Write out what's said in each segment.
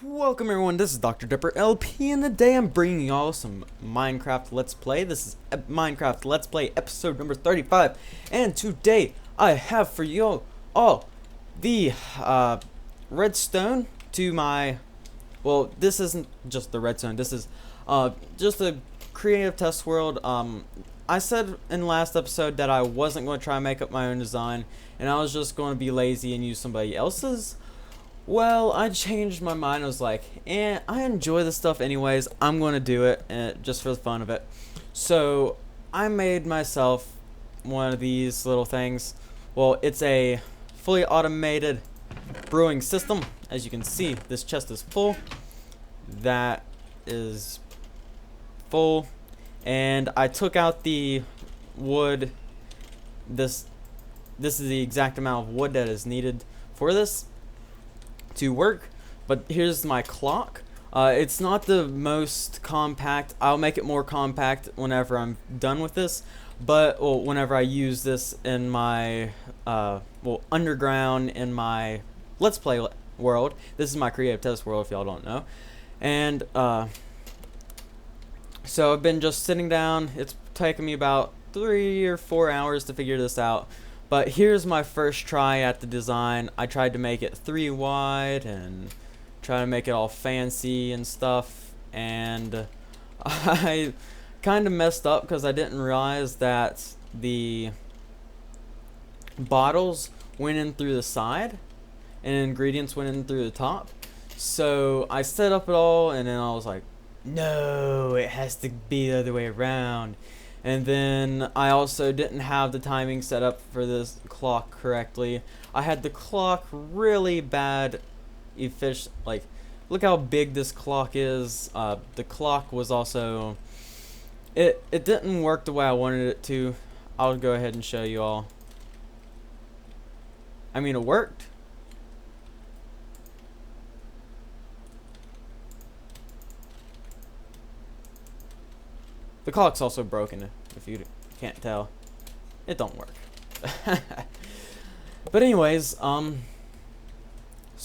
Welcome everyone, this is DrDepper LP, and today I'm bringing y'all some Minecraft Let's Play. This is Minecraft Let's Play episode number 35, and today I have for you all the redstone to my, well, this isn't just the redstone, this is just a creative test world. I said in the last episode that I wasn't going to try and make up my own design, and I was just going to be lazy and use somebody else's. Well, I changed my mind. I was like, I enjoy this stuff anyways. I'm going to do it just for the fun of it. So, I made myself one of these little things. Well, it's a fully automated brewing system. As you can see, this chest is full. That is full. And I took out the wood. This is the exact amount of wood that is needed for this to work. But here's my clock. It's not the most compact. I'll make it more compact whenever I'm done with this, but whenever I use this in my underground in my Let's Play world. This is my creative test world if y'all don't know. And so I've been just sitting down. It's taken me about 3 or 4 hours to figure this out. But here's my first try at the design. I tried to make it 3 wide and try to make it all fancy and stuff. And I kind of messed up because I didn't realize that the bottles went in through the side and ingredients went in through the top. So I set up it all and then I was like, no, it has to be the other way around. And then I also didn't have the timing set up for this clock correctly. I had the clock really bad efficient. Like, look how big this clock is. The clock was also, it didn't work the way I wanted it to. I'll go ahead and show you all. I mean, it worked. The clock's also broken, if you can't tell. It don't work. But anyways, so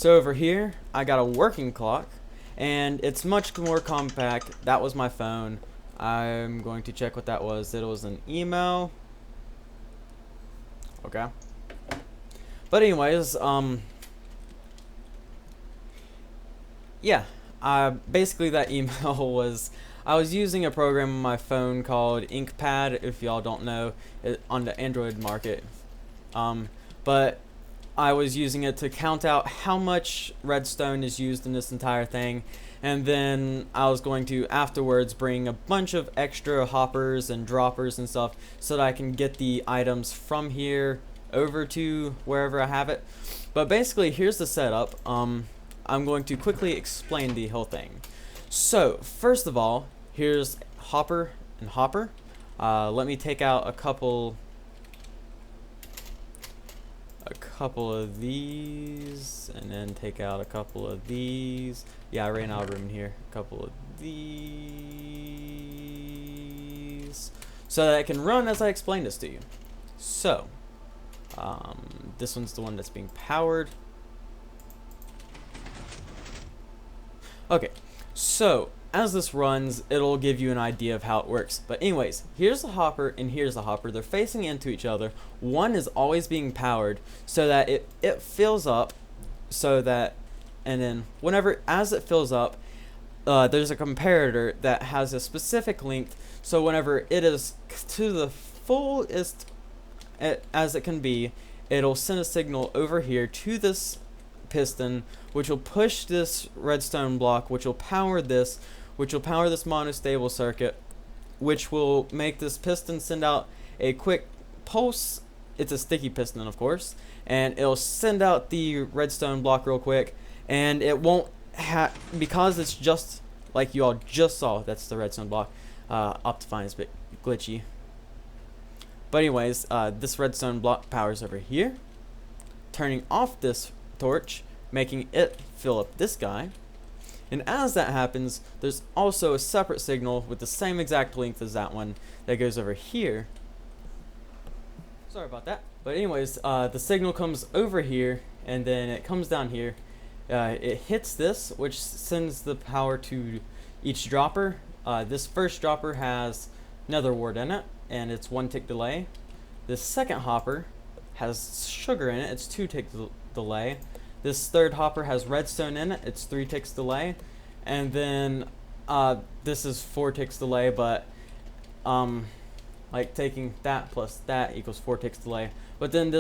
over here, I got a working clock, and it's much more compact. That was my phone. I'm going to check what that was. It was an email. Okay. But anyways, yeah. Basically that email was, I was using a program on my phone called InkPad, if y'all don't know, on the Android market. But I was using it to count out how much redstone is used in this entire thing. And then I was going to afterwards bring a bunch of extra hoppers and droppers and stuff so that I can get the items from here over to wherever I have it. But basically, here's the setup. I'm going to quickly explain the whole thing. So, first of all, here's hopper and hopper. Let me take out a couple of these, and then take out a couple of these. Yeah, I ran out of room here. A couple of these, so that I can run as I explain this to you. So, this one's the one that's being powered. Okay, so as this runs, it'll give you an idea of how it works. But anyways, here's the hopper and here's the hopper. They're facing into each other. One is always being powered so that it fills up, so that, and then as it fills up, there's a comparator that has a specific length. So whenever it is to the fullest as it can be, it'll send a signal over here to this piston, which will push this redstone block, which will power this monostable circuit, which will make this piston send out a quick pulse. It's a sticky piston, of course, and it'll send out the redstone block real quick, and it won't because it's just like you all just saw. That's the redstone block. Optifine is a bit glitchy, but anyways, this redstone block powers over here, turning off this torch, making it fill up this guy. And as that happens, there's also a separate signal with the same exact length as that one that goes over here. Sorry about that. But anyways, the signal comes over here, and then it comes down here, It hits this, which sends the power to each dropper. This first dropper has nether wart in it, and it's 1 tick delay. This second hopper has sugar in it, it's 2 tick delay. This third hopper has redstone in it, it's 3 ticks delay. And then this is 4 ticks delay, but like taking that plus that equals 4 ticks delay. But then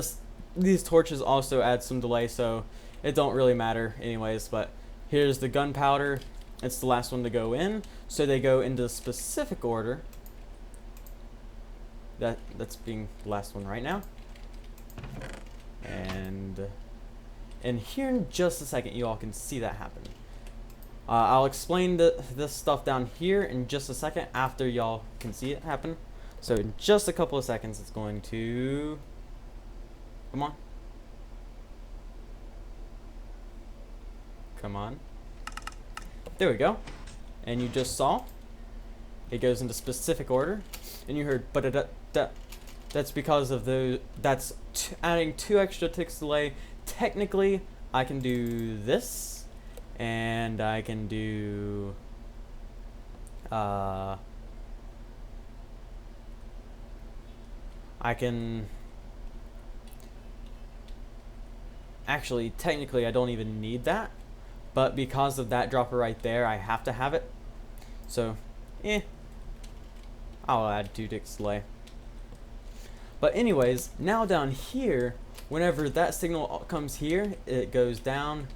these torches also add some delay, so it don't really matter anyways. But here's the gunpowder. It's the last one to go in, so they go into a specific order. That's being the last one right now. And here in just a second, you all can see that happen. I'll explain this stuff down here in just a second after y'all can see it happen. So in just a couple of seconds, it's going to... Come on. Come on. There we go. And you just saw it goes into specific order. And you heard but that's because of that's adding 2 extra ticks delay. Technically, I can do this, and I can do I can actually, technically I don't even need that, but because of that dropper right there, I have to have it. So I'll add 2 ticks delay. But anyways, now down here, whenever that signal comes here, it goes down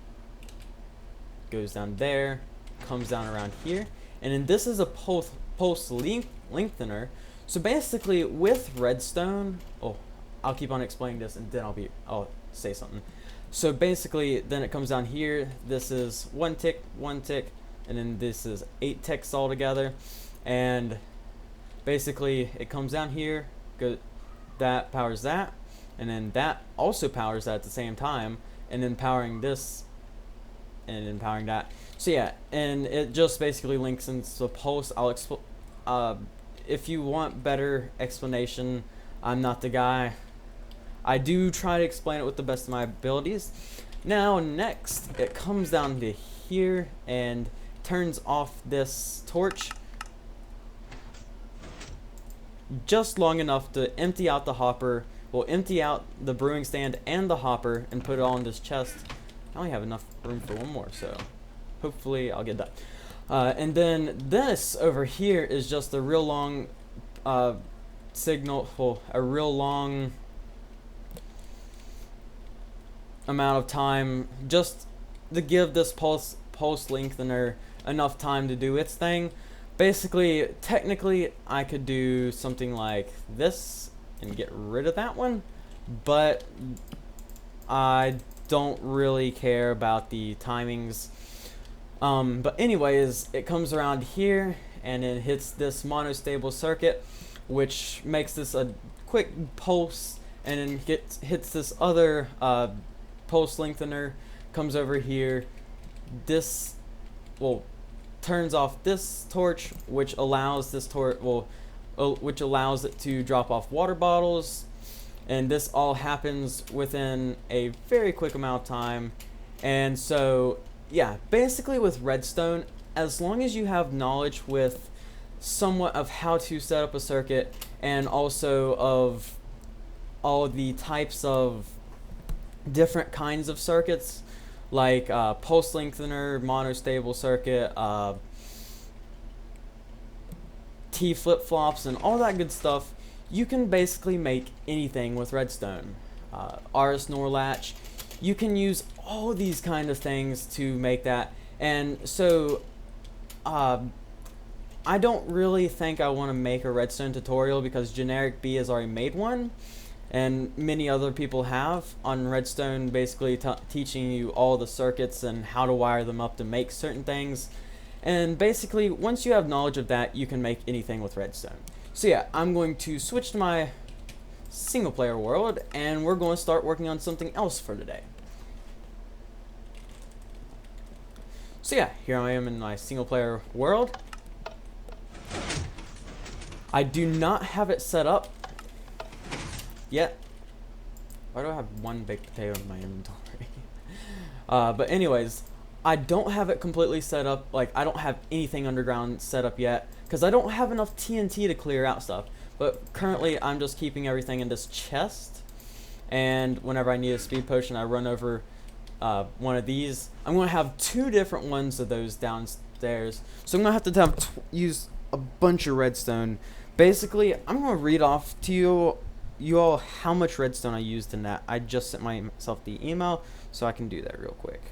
there, comes down around here, and then this is a pulse lengthener. So basically, with redstone, I'll keep on explaining this, and then I'll say something. So basically, then it comes down here. This is 1 tick, 1 tick, and then this is 8 ticks altogether. And basically, it comes down here, that powers that, and then that also powers that at the same time, and then powering this, and then powering that. So yeah, and it just basically links into the pulse. If you want better explanation, I'm not the guy. I do try to explain it with the best of my abilities. Now next, it comes down to here and turns off this torch just long enough to empty out the hopper. We'll empty out the brewing stand and the hopper and put it all in this chest. I only have enough room for one more, so hopefully I'll get that. And then this over here is just a real long signal, a real long amount of time just to give this pulse lengthener enough time to do its thing. Basically, technically, I could do something like this and get rid of that one, but I don't really care about the timings. But anyways, it comes around here and it hits this monostable circuit, which makes this a quick pulse, and then hits this other pulse lengthener, comes over here. This turns off this torch, which allows which allows it to drop off water bottles, and this all happens within a very quick amount of time. And so yeah, basically with redstone, as long as you have knowledge with somewhat of how to set up a circuit, and also of all the types of different kinds of circuits, like pulse lengthener, monostable circuit, T flip-flops, and all that good stuff, you can basically make anything with redstone. RS NOR latch, you can use all these kind of things to make that. And so I don't really think I want to make a redstone tutorial, because Generic B has already made one, and many other people have on redstone, basically teaching you all the circuits and how to wire them up to make certain things. And basically, once you have knowledge of that, you can make anything with redstone. So yeah, I'm going to switch to my single player world, and we're going to start working on something else for today. So yeah, here I am in my single player world. I do not have it set up yet. Why do I have one baked potato in my inventory? But anyways, I don't have it completely set up. Like, I don't have anything underground set up yet because I don't have enough TNT to clear out stuff. But currently, I'm just keeping everything in this chest. And whenever I need a speed potion, I run over one of these. I'm going to have 2 different ones of those downstairs. So I'm going to have to use a bunch of redstone. Basically, I'm going to read off to you all how much redstone I used in that. I just sent myself the email, so I can do that real quick.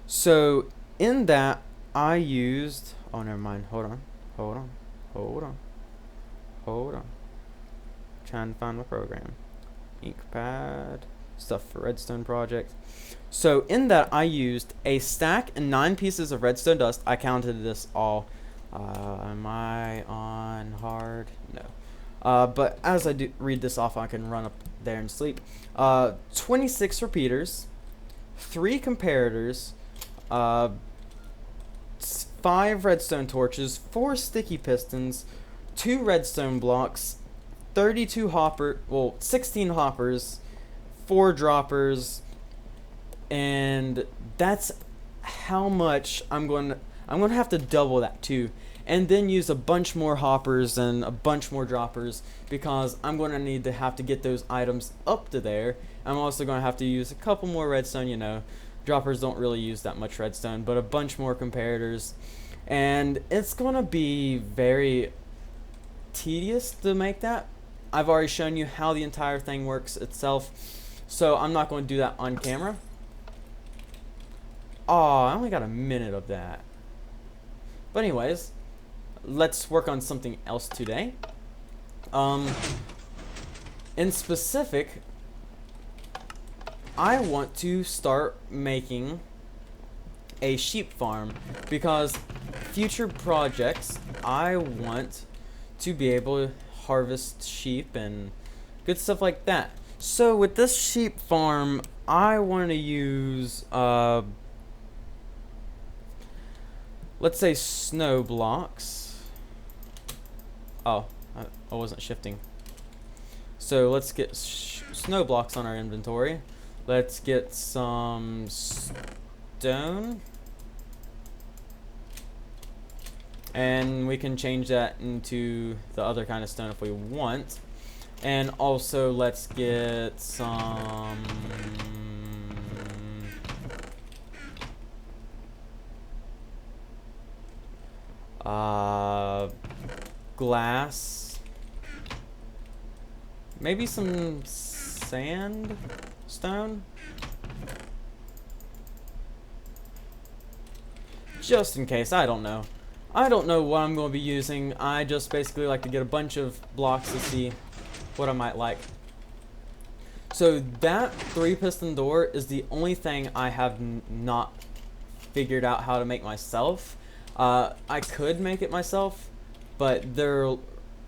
So in that, I used, oh, never mind. Hold on. Trying to find my program. Ink pad, stuff for redstone project. So in that, I used a stack and 9 pieces of redstone dust. I counted this all. Am I on hard? No. But as I do read this off, I can run up there and sleep. 26 repeaters, 3 comparators, 5 redstone torches, 4 sticky pistons, 2 redstone blocks, 16 hoppers, 4 droppers, and that's how much I'm going to have to double that too, and then use a bunch more hoppers and a bunch more droppers because I'm going to need to have to get those items up to there. I'm also going to have to use a couple more redstone, you know. Droppers don't really use that much redstone, but a bunch more comparators. And it's going to be very tedious to make that. I've already shown you how the entire thing works itself, so I'm not going to do that on camera. Oh, I only got a minute of that. But anyways, let's work on something else today. In specific, I want to start making a sheep farm because future projects I want to be able to harvest sheep and good stuff like that. So with this sheep farm, I want to use let's say snow blocks. Oh, I wasn't shifting. So let's get snow blocks on our inventory. Let's get some stone. And we can change that into the other kind of stone if we want. And also let's get some glass. Maybe some sandstone. Just in case, I don't know. I don't know what I'm going to be using. I just basically like to get a bunch of blocks to see what I might like. So that 3-piston door is the only thing I have not figured out how to make myself. I could make it myself, but they're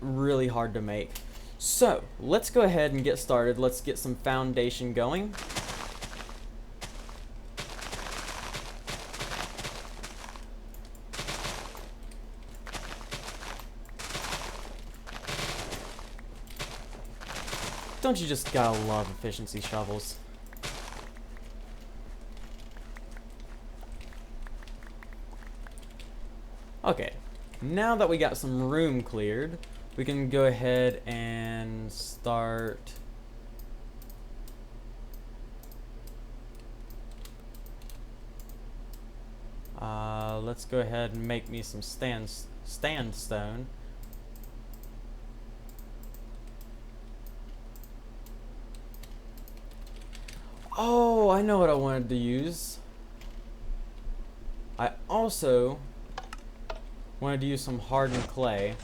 really hard to make. So let's go ahead and get started. Let's get some foundation going. Don't you just gotta love efficiency shovels? Okay, now that we got some room cleared, we can go ahead and start let's go ahead and make me some sandstone. Oh, I know what I wanted to use. I also wanted to use some hardened clay,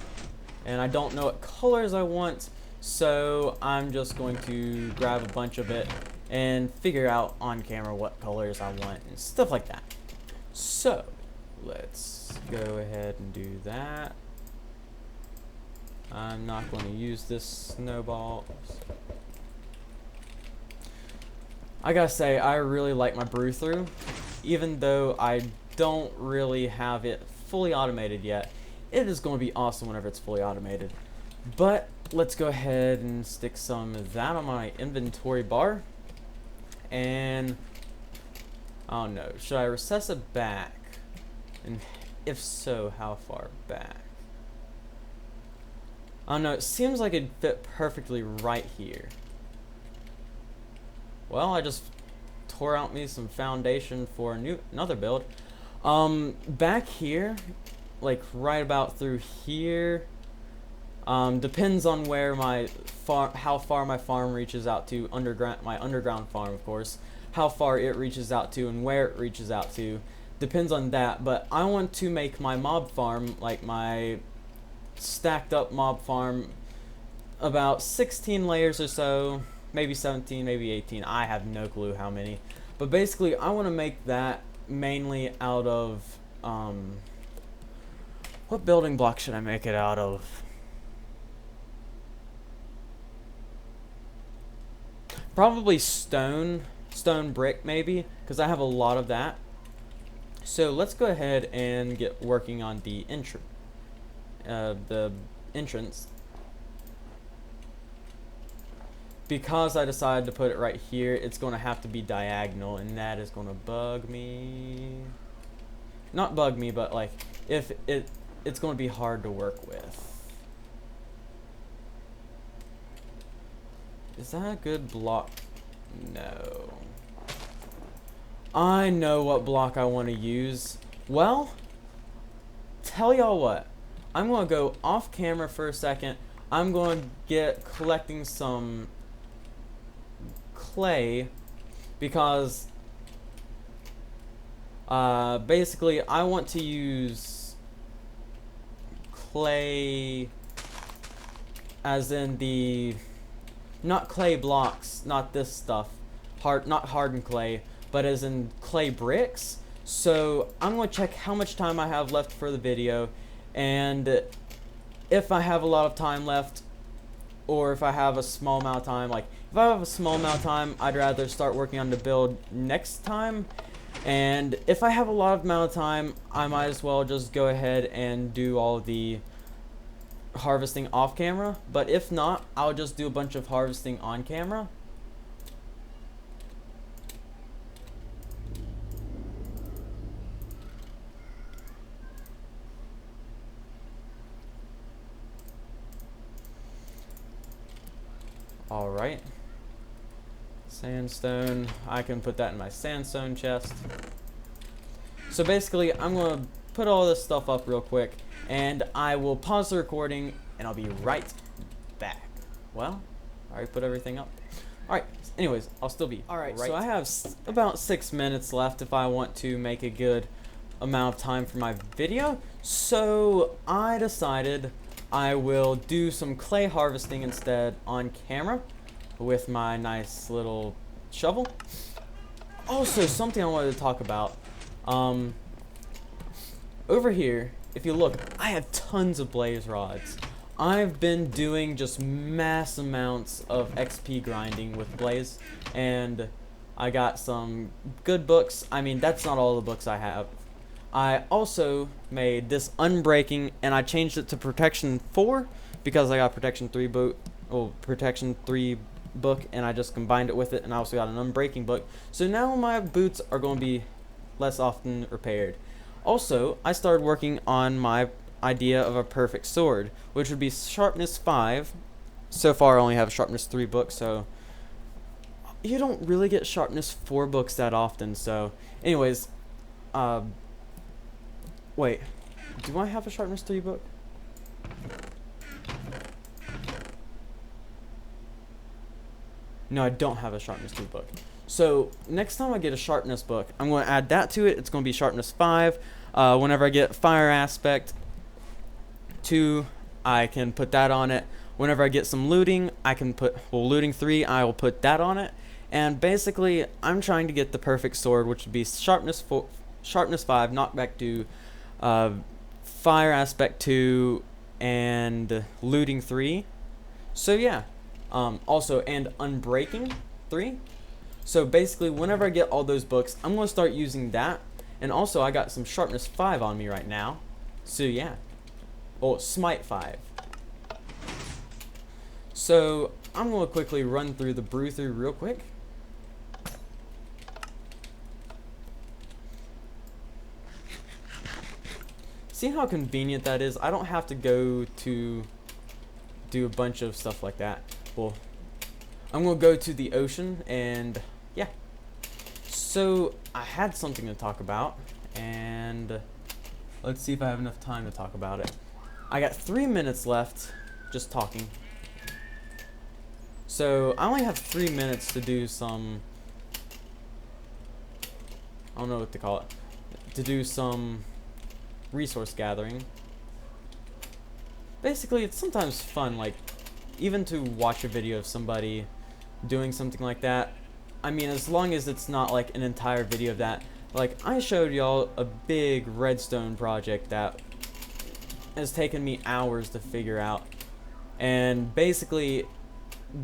and I don't know what colors I want, so I'm just going to grab a bunch of it and figure out on camera what colors I want and stuff like that. So let's go ahead and do that. I'm not going to use this snowball. I gotta say, I really like my brew through, even though I don't really have it fully automated yet. It is going to be awesome whenever it's fully automated. But let's go ahead and stick some of that on my inventory bar. And Oh no, should I recess it back? And if so, how far back? Oh no, it seems like it'd fit perfectly right here. Well, I just tore out me some foundation for another build. Back here, like right about through here, depends on where my how far my farm reaches out to, my underground farm, of course, how far it reaches out to and where it reaches out to, depends on that. But I want to make my mob farm, like my stacked up mob farm, about 16 layers or so, maybe 17, maybe 18. I have no clue how many, but basically I want to make that mainly out of what building block should I make it out of? Probably stone brick maybe, because I have a lot of that. So let's go ahead and get working on the entrance. Because I decided to put it right here, it's going to have to be diagonal, and that is going to bug me. Not bug me, but like if it's going to be hard to work with. Is that a good block? No. I know what block I want to use. Well, tell y'all what. I'm going to go off camera for a second. I'm going to get collecting some clay because basically I want to use clay as in the not clay blocks, not this stuff, not hardened clay, but as in clay bricks. So I'm going to check how much time I have left for the video, and if I have a lot of time left, or if I have a small amount of time. Like if I have a small amount of time, I'd rather start working on the build next time, and if I have a lot of amount of time, I might as well just go ahead and do all the harvesting off camera. But if not, I'll just do a bunch of harvesting on camera. Alright, sandstone, I can put that in my sandstone chest. So basically I'm going to put all this stuff up real quick, and I will pause the recording and I'll be right back. Well, I already put everything up. Alright, anyways, I'll still be right. So I have about 6 minutes left if I want to make a good amount of time for my video. So I decided I will do some clay harvesting instead on camera with my nice little shovel. Also, something I wanted to talk about. Over here, if you look, I have tons of blaze rods. I've been doing just mass amounts of XP grinding with blaze, and I got some good books. I mean, that's not all the books I have. I also made this unbreaking, and I changed it to protection 4 because I got protection 3 book, and I just combined it with it, and I also got an unbreaking book. So now my boots are going to be less often repaired. Also, I started working on my idea of a perfect sword, which would be sharpness 5. So far I only have a sharpness 3 book, so you don't really get sharpness 4 books that often. So anyways, wait, do I have a sharpness 3 book? No, I don't have a sharpness 3 book. So next time I get a sharpness book, I'm going to add that to it. It's going to be sharpness 5. Whenever I get fire aspect 2, I can put that on it. Whenever I get some looting, I can put, well, looting 3, I will put that on it. And basically, I'm trying to get the perfect sword, which would be sharpness 5, knockback 2, fire aspect 2, and looting 3. So yeah, also, and unbreaking 3. So basically, whenever I get all those books, I'm going to start using that. And also, I got some sharpness 5 on me right now. So yeah. Oh, smite 5. So I'm going to quickly run through the brew through real quick. See how convenient that is? I don't have to go to do a bunch of stuff like that. Well, I'm gonna go to the ocean, and yeah. So I had something to talk about, and let's see if I have enough time to talk about it. I got 3 minutes left just talking. So I only have 3 minutes to do some, I don't know what to call it, to do some resource gathering. Basically, it's sometimes fun, like, even to watch a video of somebody doing something like that. I mean, as long as it's not like an entire video of that. Like, I showed y'all a big redstone project that has taken me hours to figure out. And basically,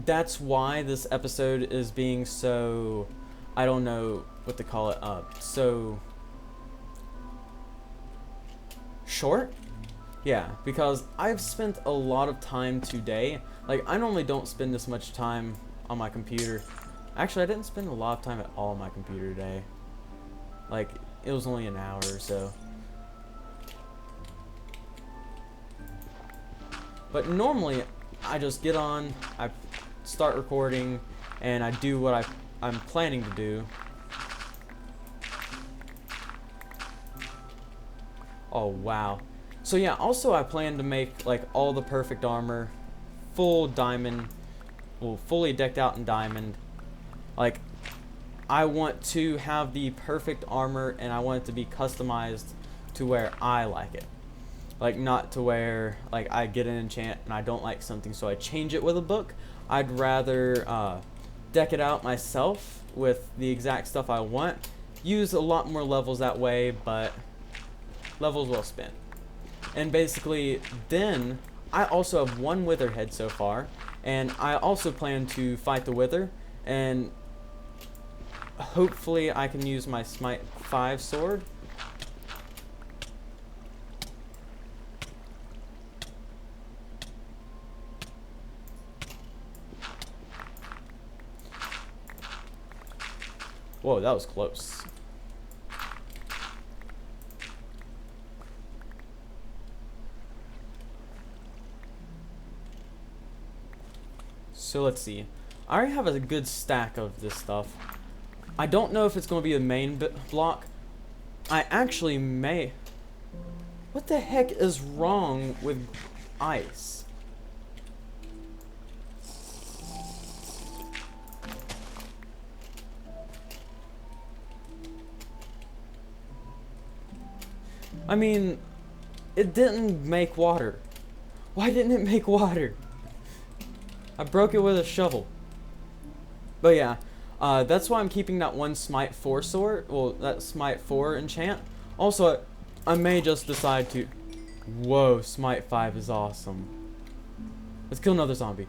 that's why this episode is being so, I don't know what to call it, so short? Yeah, because I've spent a lot of time today. Like, I normally don't spend this much time on my computer. Actually, I didn't spend a lot of time at all on my computer today. Like, it was only an hour or so. But normally, I just get on, I start recording, and I do what I'm planning to do. Oh, wow. So yeah, also I plan to make like all the perfect armor, full diamond, well, fully decked out in diamond. Like, I want to have the perfect armor, and I want it to be customized to where I like it. Like, not to where like I get an enchant and I don't like something, so I change it with a book. I'd rather deck it out myself with the exact stuff I want. Use a lot more levels that way, but levels well spent. And basically, then I also have one wither head so far, and I also plan to fight the wither, and hopefully I can use my Smite 5 sword. Whoa, that was close. So let's see. I already have a good stack of this stuff. I don't know if it's going to be a main block. I actually may. What the heck is wrong with ice? I mean, it didn't make water. Why didn't it make water? I broke it with a shovel. But yeah, that's why I'm keeping that one Smite 4 sword. Well, that Smite 4 enchant. Also, I may just decide to... Whoa, Smite 5 is awesome. Let's kill another zombie.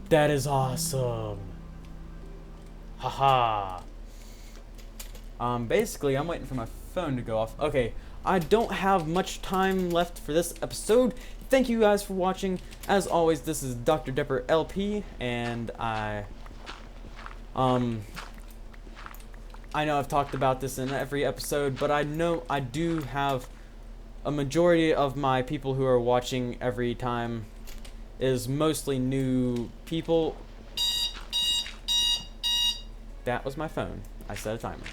That is awesome. Haha. Basically, I'm waiting for my phone to go off. Okay, I don't have much time left for this episode. Thank you guys for watching. As always, this is DrDepper LP, and I know I've talked about this in every episode, but I know I do have a majority of my people who are watching every time is mostly new people. That was my phone. I set a timer.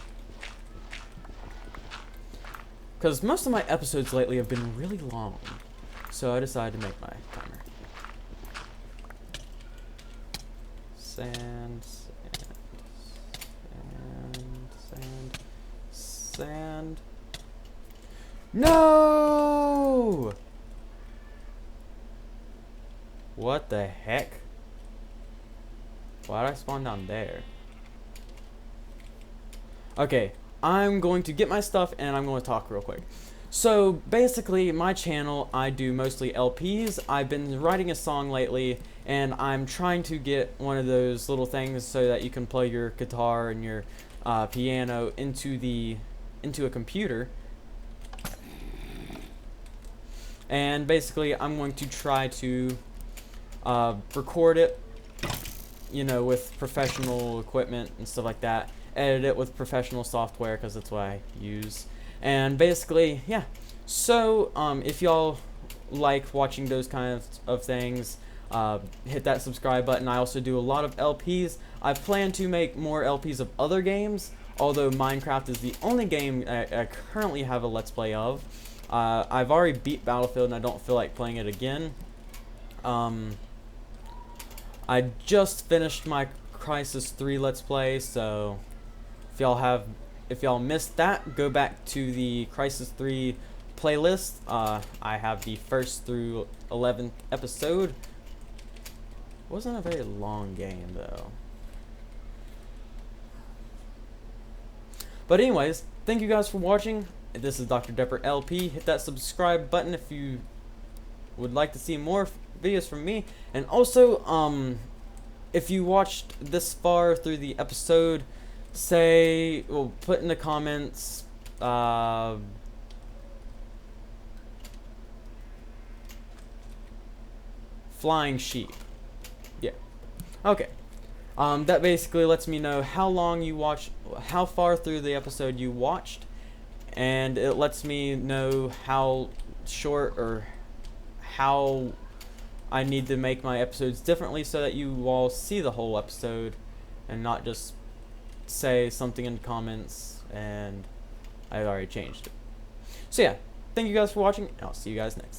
Because most of my episodes lately have been really long. So I decided to make my timer. Sand, sand. No! What the heck? Why'd I spawn down there? Okay, I'm going to get my stuff and I'm going to talk real quick. So basically, my channel, I do mostly LPs. I've been writing a song lately, and I'm trying to get one of those little things so that you can play your guitar and your piano into a computer. And basically, I'm going to try to record it, you know, with professional equipment and stuff like that, edit it with professional software because that's what I use. And basically, yeah. So if y'all like watching those kinds of things, hit that subscribe button. I also do a lot of LPs. I plan to make more LPs of other games, although Minecraft is the only game I currently have a Let's Play of. I've already beat Battlefield and I don't feel like playing it again. I just finished my Crisis 3 Let's Play, so if y'all missed that, go back to the Crisis 3 playlist. I have the 1st through 11th episode. It wasn't a very long game though. But anyways, thank you guys for watching. This is DrDepper LP. Hit that subscribe button if you would like to see more videos from me. And also, if you watched this far through the episode, put in the comments, flying sheep. Yeah. Okay. That basically lets me know how long you watched, how far through the episode you watched, and it lets me know how short or how I need to make my episodes differently so that you all see the whole episode and not just say something in the comments and I already changed it. So yeah, thank you guys for watching, and I'll see you guys next time.